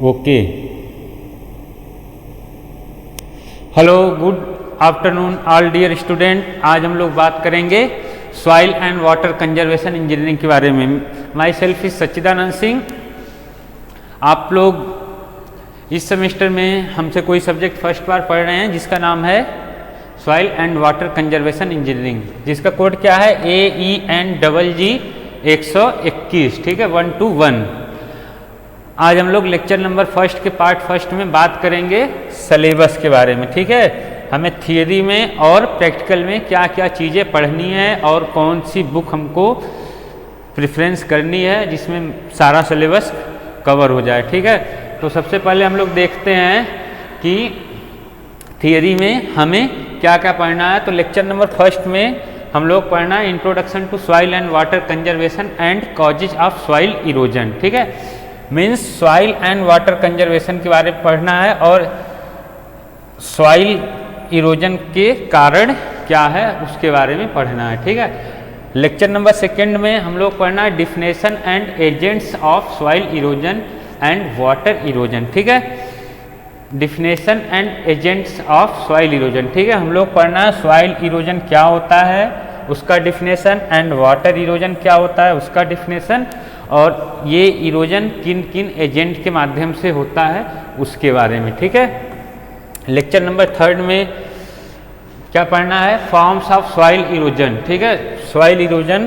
Okay. Hello, good afternoon all dear student. आज हम लोग बात करेंगे soil and water conservation engineering के बारे में। Myself is Sachchidanand Singh. आप लोग इस सेमेस्टर में हमसे कोई सब्जेक्ट फर्स्ट बार पढ़ रहे हैं जिसका नाम है soil and water conservation engineering, जिसका कोड क्या है AENGG 121, ठीक है, 121। आज हम लोग लेक्चर नंबर फर्स्ट के पार्ट फर्स्ट में बात करेंगे सिलेबस के बारे में, ठीक है। हमें थियरी में और प्रैक्टिकल में क्या क्या चीज़ें पढ़नी है और कौन सी बुक हमको प्रेफरेंस करनी है जिसमें सारा सिलेबस कवर हो जाए, ठीक है। तो सबसे पहले हम लोग देखते हैं कि थियरी में हमें क्या क्या पढ़ना है। तो लेक्चर नंबर फर्स्ट में हम लोग पढ़ना है introduction to soil and water conservation and causes of soil erosion, ठीक है। Means soil and water conservation के बारे में पढ़ना है और सॉइल इरोजन के कारण क्या है उसके बारे में पढ़ना है, ठीक है। लेक्चर नंबर सेकंड में हम लोग पढ़ना है definition and agents of soil erosion and water erosion, ठीक है। Definition and agents of soil erosion, ठीक है। हम लोग पढ़ना है सॉइल इरोजन क्या होता है उसका डिफिनेशन, एंड वाटर इरोजन क्या होता है उसका डिफिनेशन, और ये इरोजन किन किन एजेंट के माध्यम से होता है उसके बारे में, ठीक है। लेक्चर नंबर थर्ड में क्या पढ़ना है फॉर्म्स ऑफ सॉइल इरोजन, ठीक है। सॉइल इरोजन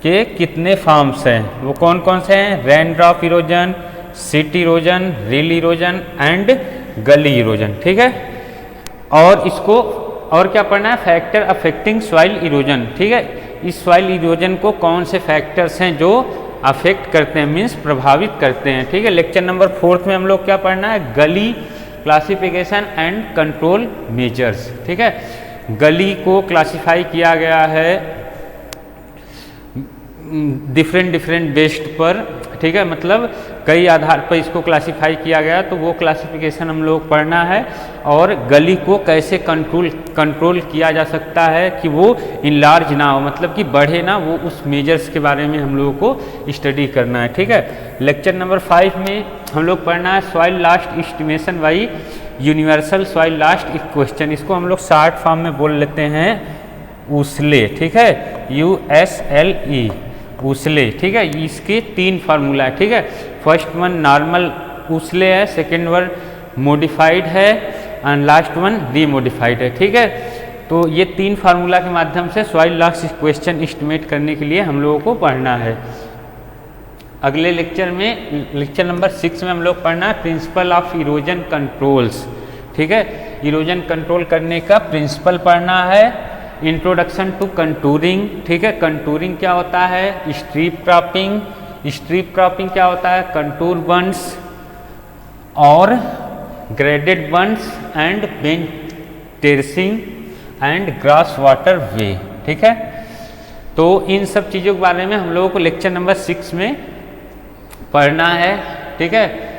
के कितने फॉर्म्स हैं, वो कौन कौन से हैं? Rain drop erosion, seat erosion, reel erosion and गली इरोजन, ठीक है। और इसको और क्या पढ़ना है फैक्टर अफेक्टिंग सॉइल इरोजन, ठीक है। इस सॉइल इरोजन को कौन से फैक्टर्स हैं जो अफेक्ट करते हैं, मीन्स प्रभावित करते हैं, ठीक है। लेक्चर नंबर फोर्थ में हम लोग क्या पढ़ना है गली क्लासिफिकेशन एंड कंट्रोल मेजर्स, ठीक है। गली को क्लासिफाई किया गया है डिफरेंट बेस्ड पर, ठीक है, मतलब कई आधार पर इसको क्लासिफाई किया गया, तो वो क्लासिफिकेशन हम लोग पढ़ना है। और गली को कैसे कंट्रोल किया जा सकता है कि वो इनलार्ज ना हो, मतलब कि बढ़े ना, वो उस मेजर्स के बारे में हम लोगों को स्टडी करना है, ठीक है। लेक्चर नंबर 5 में हम लोग पढ़ना है soil last estimation by universal soil last equation. इसको हम लोग शॉर्ट फॉर्म में बोल लेते हैं ऊसले, ठीक है, USLE ऊसले, ठीक है। इसके 3 फार्मूला है, ठीक है। फर्स्ट वन नॉर्मल ऊसले है, सेकेंड वन मॉडिफाइड है एंड लास्ट वन रीमॉडिफाइड है, ठीक है। तो ये 3 फार्मूला के माध्यम से सॉइल लॉस इक्वेशन एस्टिमेट करने के लिए हम लोगों को पढ़ना है। अगले लेक्चर में लेक्चर नंबर 6 में हम लोग पढ़ना है प्रिंसिपल ऑफ इरोजन कंट्रोल्स, ठीक है। इरोजन कंट्रोल करने का प्रिंसिपल पढ़ना है। इंट्रोडक्शन टू कंटूरिंग, ठीक है। कंटूरिंग क्या होता है? स्ट्रीप क्रॉपिंग क्या होता है? कंटूर बंड्स और graded बंड्स and bench terracing and grass water way, ठीक है। तो इन सब चीज़ों के बारे में हम लोगों को लेक्चर नंबर 6 में पढ़ना है, ठीक है।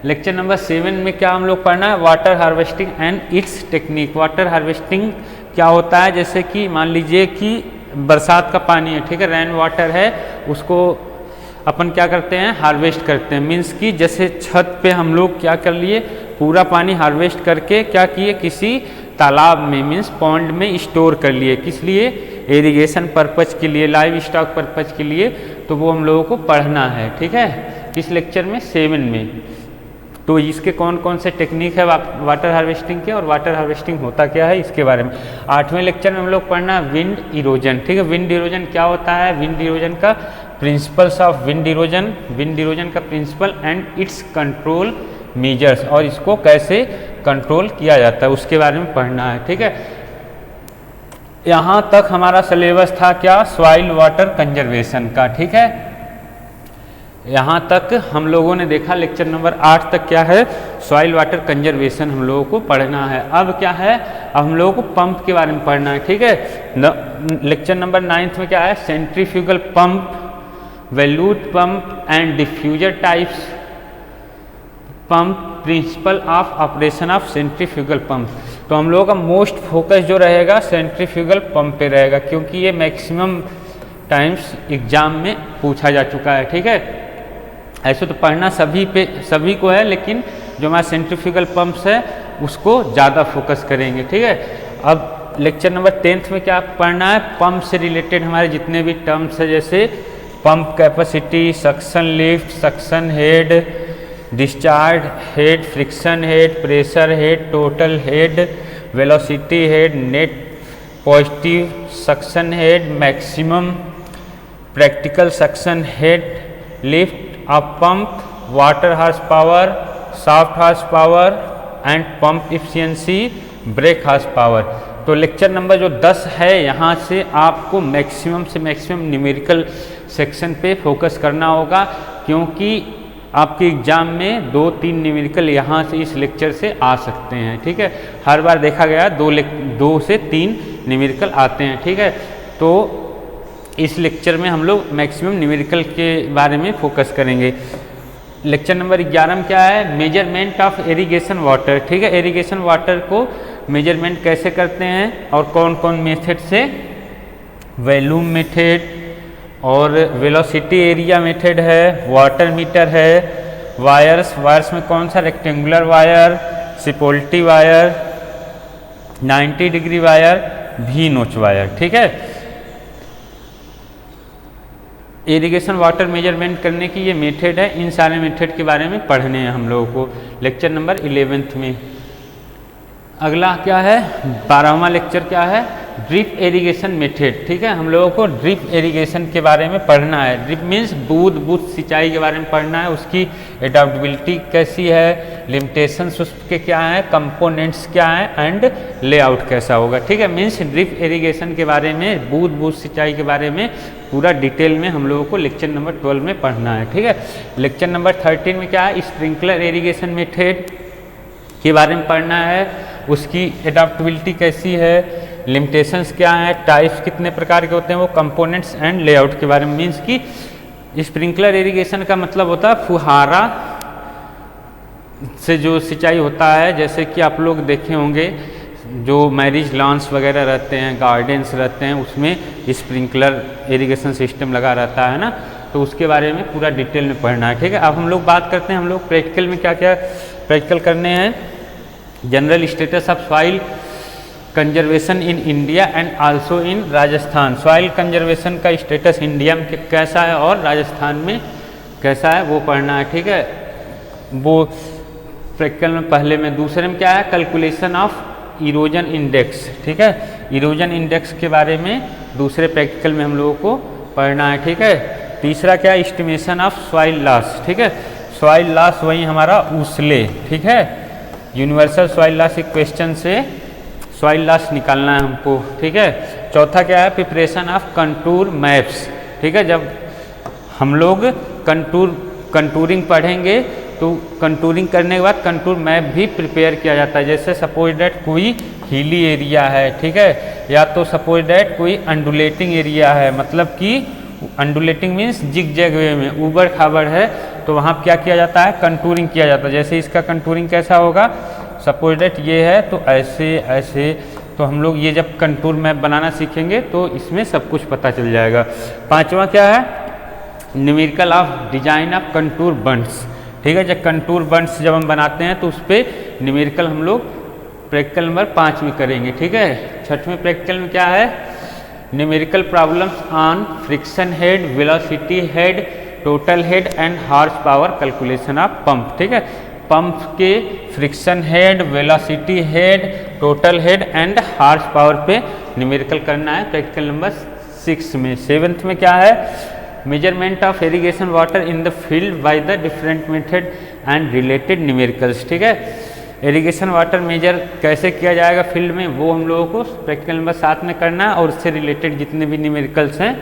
लेक्चर नंबर 7 में क्या हम लोग पढ़ना है water harvesting and it's technique. Water harvesting क्या होता है? जैसे कि मान लीजिए कि बरसात का पानी है, ठीक है, रेन वाटर है, उसको अपन क्या करते हैं हार्वेस्ट करते हैं। मीन्स कि जैसे छत पे हम लोग क्या कर लिए पूरा पानी हार्वेस्ट करके क्या किए किसी तालाब में मीन्स पॉन्ड में स्टोर कर लिए, किस लिए? इरिगेशन पर्पज के लिए, लाइव स्टॉक पर्पज के लिए। तो वो हम लोगों को पढ़ना है, ठीक है, किस लेक्चर में 7 में। तो इसके कौन कौन से टेक्निक है वाटर हार्वेस्टिंग के और वाटर हार्वेस्टिंग होता क्या है इसके बारे में। 8वें लेक्चर में हम लोग पढ़ना विंड इरोजन, ठीक है। विंड इरोजन क्या होता है? विंड इरोजन का प्रिंसिपल्स ऑफ विंड इरोजन का principle and its control measures, और इसको कैसे कंट्रोल किया जाता है उसके बारे में पढ़ना है, ठीक है। यहाँ तक हमारा सिलेबस था क्या सॉइल वाटर कंजर्वेशन का, ठीक है। यहाँ तक हम लोगों ने देखा लेक्चर नंबर 8 तक क्या है सॉइल वाटर कंजर्वेशन हम लोगों को पढ़ना है। अब क्या है, अब हम लोगों को पंप के बारे में पढ़ना है, ठीक है। लेक्चर नंबर 9 में क्या है centrifugal pump, volute pump and diffuser types pump, principle of operation of centrifugal pump. तो हम लोगों का मोस्ट फोकस जो रहेगा सेंट्रीफ्यूगल पंप पे रहेगा, क्योंकि ये मैक्सिमम टाइम्स एग्जाम में पूछा जा चुका है, ठीक है। ऐसे तो पढ़ना सभी को है, लेकिन जो हमारा सेंट्रीफ्यूगल पंप्स है उसको ज़्यादा फोकस करेंगे, ठीक है। अब लेक्चर नंबर 10 में क्या पढ़ना है, पंप से रिलेटेड हमारे जितने भी टर्म्स है, जैसे pump capacity, suction lift, suction head, discharge head, friction head, pressure head, total head, velocity head, net positive suction head, maximum practical suction head, lift of pump, water horse power, shaft horse power and pump efficiency, brake horse power. तो lecture number जो 10 है, यहाँ से आपको maximum से maximum numerical section पे focus करना होगा, क्योंकि आपके एग्जाम में 2-3 न्यूमेरिकल यहाँ से इस लेक्चर से आ सकते हैं, ठीक है। हर बार देखा गया 2 से 3 न्यूमेरिकल आते हैं, ठीक है। तो इस लेक्चर में हम लोग मैक्सिमम न्यूमेरिकल के बारे में फोकस करेंगे। लेक्चर नंबर 11 में क्या है, मेजरमेंट ऑफ इरिगेशन वाटर, ठीक है। इरिगेशन वाटर को मेजरमेंट कैसे करते हैं और कौन कौन मेथड से, वॉल्यूम मेथड और वेलोसिटी एरिया मेथड है, वाटर मीटर है, वायर्स में कौन सा, rectangular weir, Cipolletti weir, 90 degree weir, V notch weir, ठीक है। इरिगेशन वाटर मेजरमेंट करने की ये मेथड है, इन सारे मेथड के बारे में पढ़ने हैं हम लोगों को लेक्चर नंबर 11 में। अगला क्या है, 12वां लेक्चर क्या है, ड्रिप इरिगेशन मेथड, ठीक है। हम लोगों को ड्रिप इरिगेशन के बारे में पढ़ना है। ड्रिप मीन्स बूंद सिंचाई के बारे में पढ़ना है, उसकी एडॉप्टेबिलिटी कैसी है, लिमिटेशंस उसके क्या है, कंपोनेंट्स क्या है एंड लेआउट कैसा होगा, ठीक है। मीन्स ड्रिप इरिगेशन के बारे में, बूंद सिंचाई के बारे में पूरा डिटेल में हम लोगों को लेक्चर नंबर 12 में पढ़ना है, ठीक है। लेक्चर नंबर 13 में क्या है, स्प्रिंकलर इरिगेशन मेथड के बारे में पढ़ना है, उसकी एडॉप्टेबिलिटी कैसी है, लिमिटेशंस क्या है, टाइप्स कितने प्रकार के होते हैं, वो कंपोनेंट्स एंड लेआउट के बारे में। मीन्स कि स्प्रिंकलर इरिगेशन का मतलब होता है फुहारा से जो सिंचाई होता है, जैसे कि आप लोग देखे होंगे जो मैरिज लॉन्स वगैरह रहते हैं, गार्डन्स रहते हैं, उसमें स्प्रिंकलर इरिगेशन सिस्टम लगा रहता है ना, तो उसके बारे में पूरा डिटेल में पढ़ना है, ठीक है। अब हम लोग बात करते हैं, हम लोग प्रैक्टिकल में क्या क्या प्रैक्टिकल करने हैं। General status of soil conservation in India and also in Rajasthan, soil conservation का स्टेटस इंडिया में कैसा है और राजस्थान में कैसा है वो पढ़ना है, ठीक है। वो प्रैक्टिकल में पहले में। दूसरे में क्या है, कैलकुलेशन ऑफ इरोजन इंडेक्स, ठीक है। इरोजन इंडेक्स के बारे में दूसरे प्रैक्टिकल में हम लोगों को पढ़ना है, ठीक है। तीसरा क्या है, एस्टिमेशन ऑफ सॉइल लॉस, ठीक है। सॉइल लॉस वही हमारा उसले, ठीक है। यूनिवर्सल सॉइल लॉस इक्वेशन से सॉइल लॉस निकालना है हमको, ठीक है। चौथा क्या है, प्रिपरेशन ऑफ कंटूर मैप्स, ठीक है। जब हम लोग कंटूरिंग पढ़ेंगे तो कंटूरिंग करने के बाद कंटूर मैप भी प्रिपेयर किया जाता है। जैसे सपोज डैट कोई हिली एरिया है, ठीक है, या तो सपोज डैट कोई अंडुलेटिंग एरिया है, मतलब कि अंडुलेटिंग मीन्स जिग जैग वे में ऊबड़ खाबड़ है, तो वहाँ क्या किया जाता है, कंटूरिंग किया जाता है। जैसे इसका कंटूरिंग कैसा होगा, सपोज डेट ये है तो ऐसे ऐसे, तो हम लोग ये जब कंटूर मैप बनाना सीखेंगे तो इसमें सब कुछ पता चल जाएगा। पांचवा क्या है, numerical of design of contour बंड्स, ठीक है। जब कंटूर बंड्स जब हम बनाते हैं तो उस पर न्यूमेरिकल हम लोग प्रैक्टिकल नंबर 5 में करेंगे, ठीक है। छठवें प्रैक्टिकल में क्या है, numerical problems on friction head, velocity head, total head and horse power calculation of pump, ठीक है। पंप के friction head, velocity head, total head and horse power पे न्यूमेरिकल करना है प्रैक्टिकल नंबर 6 में। 7th में क्या है, measurement of irrigation water in the field by the different method and related numericals, ठीक है। इरिगेशन वाटर मेजर कैसे किया जाएगा फील्ड में, वो हम लोगों को प्रैक्टिकल नंबर 7 में करना है, और उससे रिलेटेड जितने भी न्यूमेरिकल्स हैं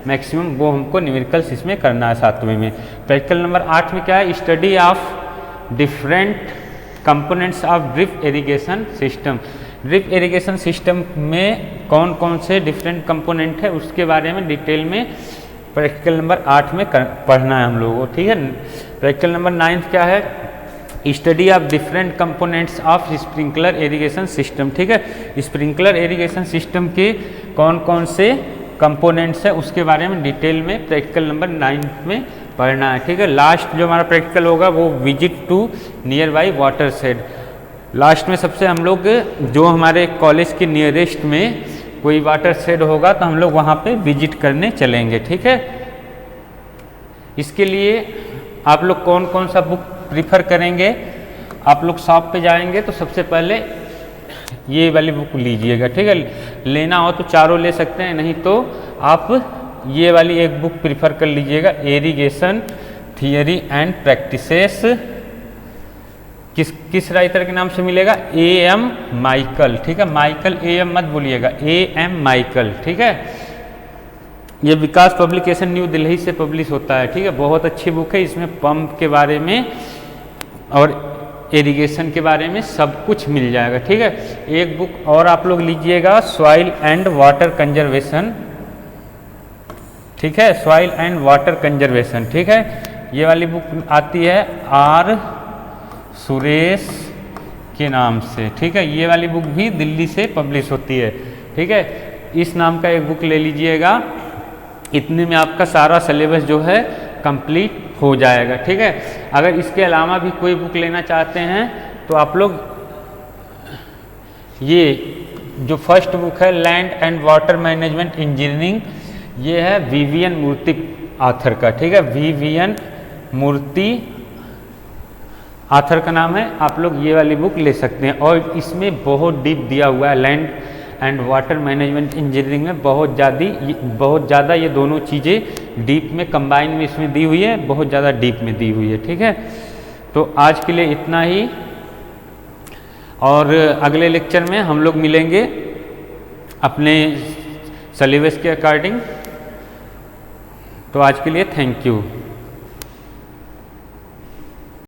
मैक्सिमम वो हमको न्यूमेरिकल्स इसमें करना है 7वें में। प्रैक्टिकल नंबर 8 में क्या है, study of different components of drip irrigation system. Drip irrigation system में कौन कौन से डिफरेंट कंपोनेंट है उसके बारे में डिटेल में प्रैक्टिकल नंबर 8 में पढ़ना है हम लोगों को, ठीक है। प्रैक्टिकल नंबर 9 क्या है, study of different components of sprinkler irrigation system, ठीक है। स्प्रिंकलर इरिगेशन सिस्टम के कौन कौन से कंपोनेंट्स है उसके बारे में डिटेल में प्रैक्टिकल नंबर 9 में पढ़ना है। ठीक है, लास्ट जो हमारा प्रैक्टिकल होगा वो visit to nearby watershed. Last में सबसे हम लोग जो हमारे कॉलेज के नियरेस्ट में कोई वाटर शेड होगा तो हम लोग वहाँ पे विजिट करने चलेंगे। ठीक है, इसके लिए आप लोग कौन कौन सा बुक प्रीफर करेंगे? आप लोग शॉप पे जाएंगे तो सबसे पहले ये वाली बुक लीजिएगा। ठीक है, लेना हो तो चारों ले सकते हैं, नहीं तो आप ये वाली एक बुक प्रीफर कर लीजिएगा, इरिगेशन थियरी एंड प्रैक्टिसेस। किस राइटर के नाम से मिलेगा? A.M. माइकल। ठीक है, माइकल A.M. मत बोलिएगा, A.M. माइकल। ठीक है, ये विकास पब्लिकेशन न्यू दिल्ली से पब्लिश होता है। ठीक है, बहुत अच्छी बुक है, इसमें पंप के बारे में और इरिगेशन के बारे में सब कुछ मिल जाएगा। ठीक है, एक बुक और आप लोग लीजिएगा, सॉइल एंड वाटर कंजर्वेशन। ठीक है, सॉइल एंड वाटर कंजर्वेशन। ठीक है, ये वाली बुक आती है R. सुरेश के नाम से। ठीक है, ये वाली बुक भी दिल्ली से पब्लिश होती है। ठीक है, इस नाम का एक बुक ले लीजिएगा, इतने में आपका सारा सिलेबस जो है कंप्लीट हो जाएगा। ठीक है, अगर इसके अलावा भी कोई बुक लेना चाहते हैं तो आप लोग ये जो फर्स्ट बुक है land and water management engineering, ये है VVN मूर्ति आथर का। ठीक है, VVN मूर्ति आथर का नाम है, आप लोग ये वाली बुक ले सकते हैं। और इसमें बहुत डीप दिया हुआ है, land and water management engineering में बहुत ज़्यादा ये दोनों चीज़ें डीप में कंबाइन में इसमें दी हुई है, बहुत ज़्यादा डीप में दी हुई है। ठीक है, तो आज के लिए इतना ही, और अगले लेक्चर में हम लोग मिलेंगे अपने सिलेबस के अकॉर्डिंग। तो आज के लिए थैंक यू।